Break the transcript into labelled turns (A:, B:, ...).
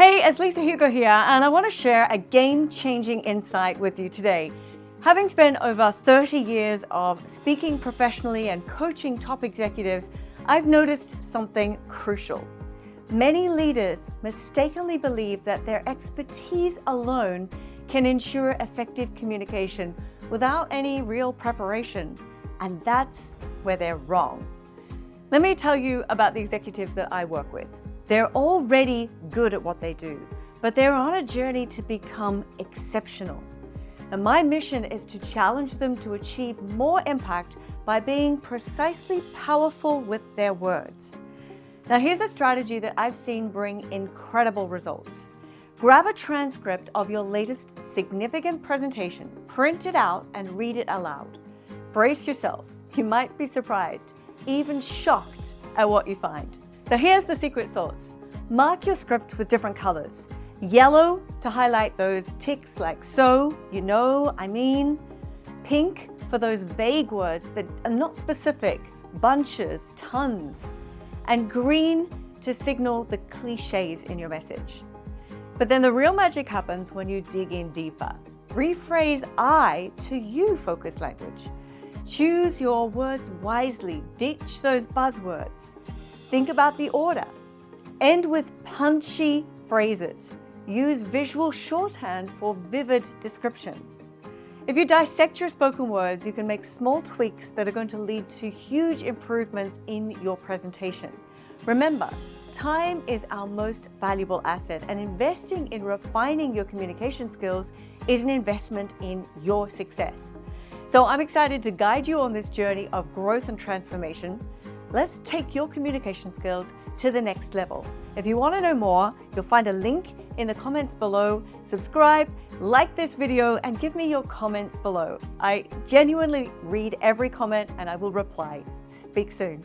A: Hey, it's Lisa Hugo here, and I want to share a game-changing insight with you today. Having spent over 30 years of speaking professionally and coaching top executives, I've noticed something crucial. Many leaders mistakenly believe that their expertise alone can ensure effective communication without any real preparation, and that's where they're wrong. Let me tell you about the executives that I work with. They're already good at what they do, but they're on a journey to become exceptional. And my mission is to challenge them to achieve more impact by being precisely powerful with their words. Now, here's a strategy that I've seen bring incredible results. Grab a transcript of your latest significant presentation, print it out, and read it aloud. Brace yourself. You might be surprised, even shocked at what you find. So here's the secret sauce. Mark your script with different colors. Yellow to highlight those tics like so, you know, I mean. Pink for those vague words that are not specific, bunches, tons. And green to signal the clichés in your message. But then the real magic happens when you dig in deeper. Rephrase I to you focused language. Choose your words wisely. Ditch those buzzwords. Think about the order. End with punchy phrases. Use visual shorthand for vivid descriptions. If you dissect your spoken words, you can make small tweaks that are going to lead to huge improvements in your presentation. Remember, time is our most valuable asset, and investing in refining your communication skills is an investment in your success. So I'm excited to guide you on this journey of growth and transformation. Let's take your communication skills to the next level. If you want to know more, you'll find a link in the comments below. Subscribe, like this video, and give me your comments below. I genuinely read every comment and I will reply. Speak soon.